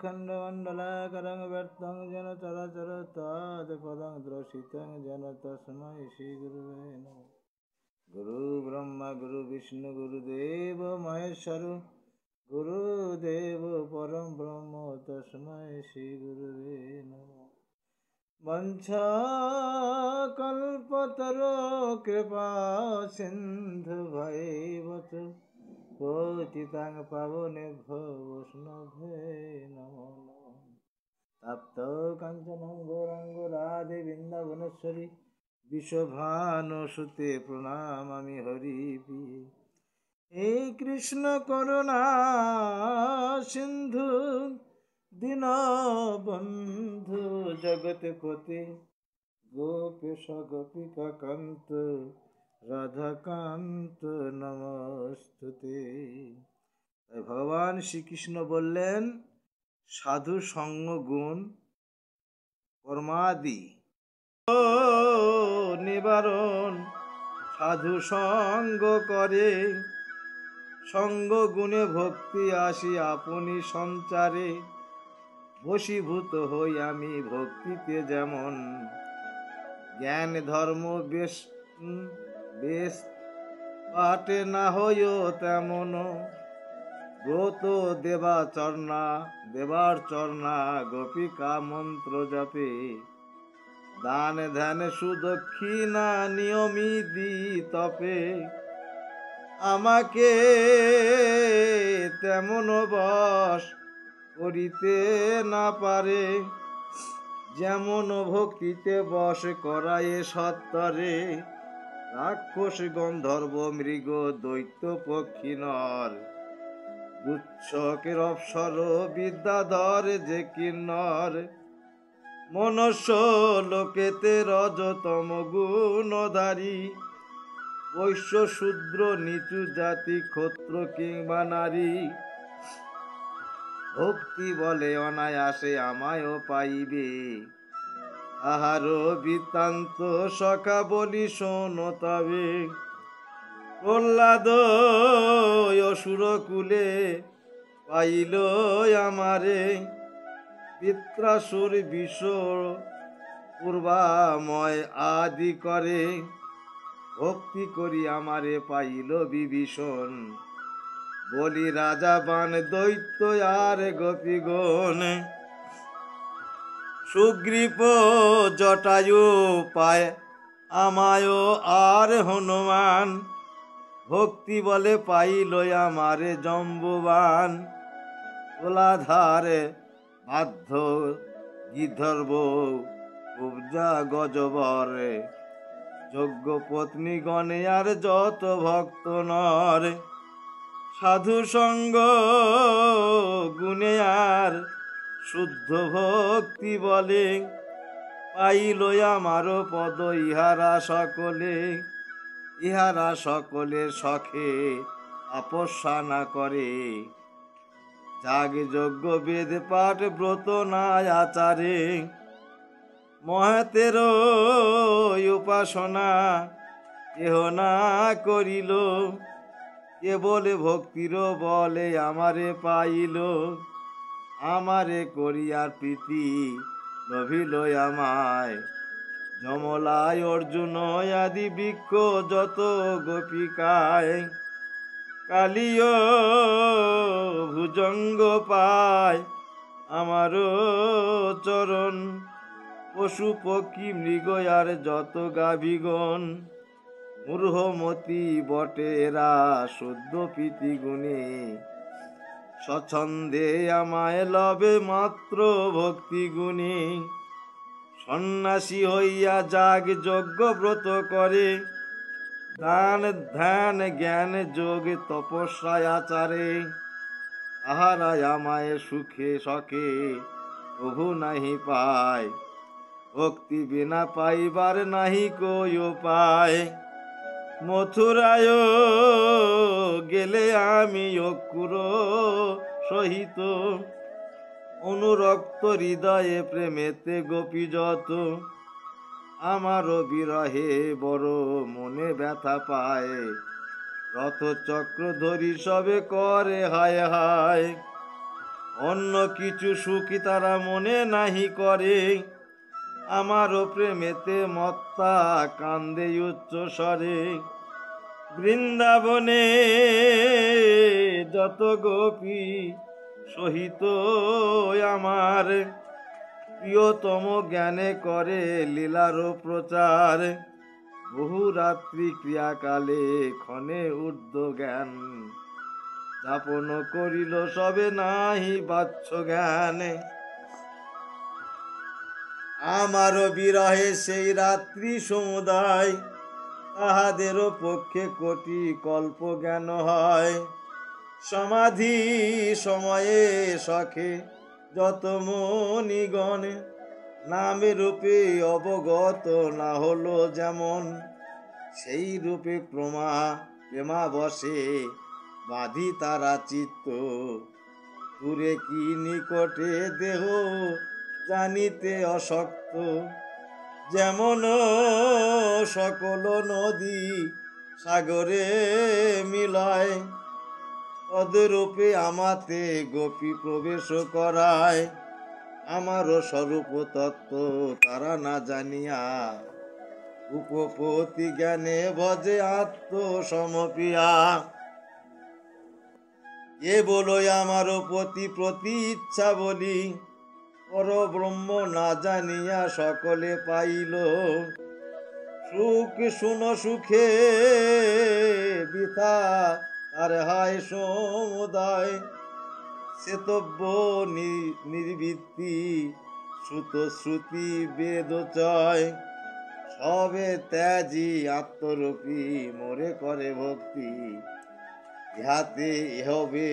अखण्डमण्डलाकारं व्यक्तं येन चराचरं तत्पदं दर्शितं येन तस्मै श्रीगुरुवे नमः। गुरुब्रह्मा गुरुविष्णु गुरुदेव महेश्वर गुरुदेव परं ब्रह्म तस्मै श्रीगुरुवे नमः। वंशाकल्पतरो कृपा सिन्धुभैव च पतितं पावनेभ्यो वैष्णवेभ्यो नमो नमः। तप्तो काञ्चनं गौराङ्गो राधे वृन्दावनेश्वरी विश्वभानुसुते प्रणमामि हरिप्रिये। हे कृष्ण करुणा सिन्धु दीनबन्धु जगत्पते गोपेश गोपिका कान्त রাধাকান্ত নমস্তুতে। ভগবান শ্রীকৃষ্ণ বললেন সাধু সঙ্গ গুণ কর্মাদি নিবারণ সাধু সঙ্গ করে, সঙ্গ গুণে ভক্তি আসি আপনি সঞ্চারে। বশীভূত হই আমি ভক্তিতে যেমন, জ্ঞান ধর্ম বেশ বেশ পাটে না হইও তেমন। ব্রত দেবার চরণা গোপিকা মন্ত্র জপে। দান ধ্যান সুদক্ষিণা নিয়মি দি তপে। আমাকে তেমন বশ করিতে না পারে, যেমন ভক্তিতে বশ করায়ে সত্তরে। রাক্ষস গন্ধর্ব মৃগ দৈত্য পক্ষী নর, গুচ্ছকের অপ্সর বিদ্যাধর যে কিন্নর। মনুষ্য লোকেতে রজতম গুণধারী, বৈশ্য শূদ্র নিচু জাতি ক্ষত্র কিংবা নারী। ভক্তি বলে অনায়াসে আমায়ও পাইবে, আহার বৃত্তান্ত সখা বলি শোনো তবে। প্রহ্লাদ অসুর কুলে পাইল আমারে, পিত্রাসুর বিষ পূর্বাময় আদি করে। ভক্তি করি আমারে পাইল বিভীষণ, বলি রাজা বান দৈত্য আর গোপীগণ। সুগ্রীব জটায়ু পায় আমায় আর হনুমান, ভক্তি বলে পাইল আমারে জম্বুবান। তোলাধারে বাধ্য গিধর্ব কুব্জা গজবরে, যোগ্য পত্নী গণে আর যত ভক্ত নর। সাধু সঙ্গ গুণে আর শুদ্ধ ভক্তি বলে, পাইল আমার পদ ইহারা সকলে শখে আপসা না করে। যাগ যজ্ঞ বেদ পাঠ ব্রত না আচারে, মহাতের উপাসনা কেহ না করিল। কেবল ভক্তির বলে আমারে পাইল, আমারে করিয়ার প্রীতি লভিল আমায়। যমলায় অর্জুন আদি বৃক্ষ যত গোপিকায়, কালিয় ভুজঙ্গ পায় আমার চরণ। পশু পক্ষী মৃগ আর যত গাভীগণ, মূর্হমতি বটে এরা শুদ্ধ প্রীতি গুণে। স্বচ্ছন্দে আমায় লবে মাত্র ভক্তি গুণে। সন্ন্যাসী হইয়া যাগ যজ্ঞ ব্রত করে, দান ধ্যান জ্ঞান যোগ তপস্যায় আচারে। আহারা আমায় সুখে শখে প্রভু নাহি পায়, ভক্তি বিনা পাইবার নাহি কই উপায়। মথুরায় গেলে আমি অকুর সহিত, অনুরক্ত হৃদয়ে প্রেমেতে গোপী যত। আমার বিরহে বড় মনে ব্যথা পায়, রথ চক্র ধরি সবে করে হায় হায়। অন্য কিছু সুখী তারা মনে নাহি করে। আমারও প্রেমেতে মত্তা কান্দে উচ্চ স্বরে। বৃন্দাবনে যত গোপী সহিত আমার, প্রিয়তম জ্ঞানে করে লীলার প্রচার। বহু রাত্রি ক্রিয়াকালে ক্ষণে ঊর্ধ্ব জ্ঞান, যাপন করিল সবে নাহি বাচ্য জ্ঞান। আমারও বিরহে সেই রাত্রি সমুদায়, তাহাদেরও পক্ষে কোটি কল্প জ্ঞান হয়। সমাধি সময়ে সখে যত মণিগণ, নামে রূপে অবগত না হলো যেমন, সেই রূপে প্রেমা বসে বাঁধি তারা চিত্ত। দূরে কি নিকটে দেহ জানিতে অশক্ত, যেমন সকল নদী সাগরে মিলায়, তদরূপে আমাতে গোপী প্রবেশ করায়। আমারও স্বরূপ তত্ত্ব তারা না জানিয়া, উপপতি জ্ঞানে ভজে আত্মসমপিয়া। এ বলই আমারও প্রতি ইচ্ছা বলি, পরব্রহ্ম না জানিয়া সকলে পাইল। সুখ শুন সুখে বৃথা আর হয় সমুদায়, সেতব্য নির্বৃত্তি শ্রুত শ্রুতি বেদ চয়। সবে ত্যাজি আত্মরূপী মোরে করে ভক্তি, ইহাতে হবে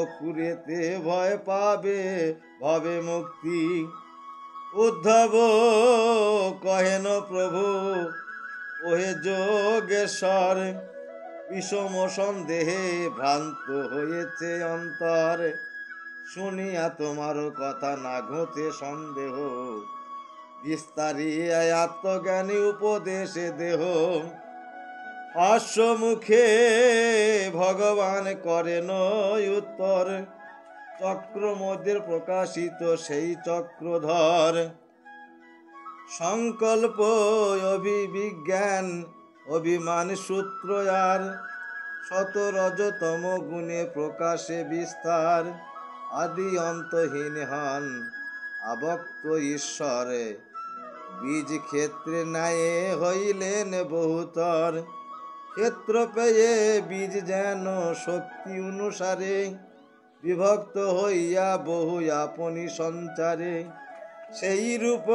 অকুরেতে ভয় পাবে ভবে মুক্তি। উদ্ধব কহেন প্রভু ওহে যোগেশ্বর, বিষম সন্দেহে ভ্রান্ত হয়েছে অন্তর। শুনিয়া তোমার কথা না ঘোচে সন্দেহ, বিস্তারিয়ে আত্মজ্ঞানী উপদেশে দেহ। হাস্য মুখে ভগবান করেন উত্তর, চক্র মধ্যে প্রকাশিত সেই চক্রধর। সংকল্প অভিবিজ্ঞান অভিমান সূত্র আর, শত রজতম গুণে প্রকাশে বিস্তার। আদি অন্তহীন হন আবক্ত ঈশ্বরে, বীজ ক্ষেত্রে ন্যায়ে হইলেন বহুতর। ক্ষেত্র পেয়ে বীজ যেন শক্তি অনুসারে, বিভক্ত হইয়া বহু আপনি সঞ্চারে। সেই রূপ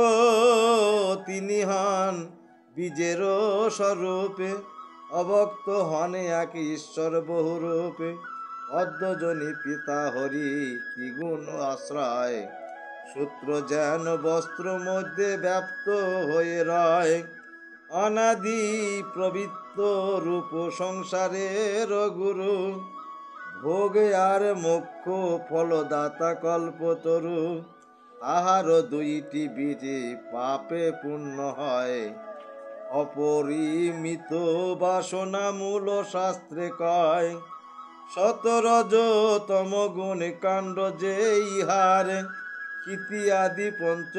তিনি হন বীজের স্বরূপে, অবক্ত হন এক ঈশ্বর বহুরূপে। অদ্যজনী পিতা হরি ত্রিগুণ আশ্রয়, সূত্র যেন বস্ত্র মধ্যে ব্যাপ্ত হয়ে রয়। অনাদি প্রবৃত্ত রূপ সংসারের গুরু, ভোগ আর মোক্ষ ফলদাতা কল্পতরু। তাহারও দুইটি বীজে পাপে পূর্ণ হয়, অপরিমিত বাসনা মূল শাস্ত্রে কয়। শত রজতম গুণ কাণ্ড যে ইহার, ক্ষিতি আদি পঞ্চ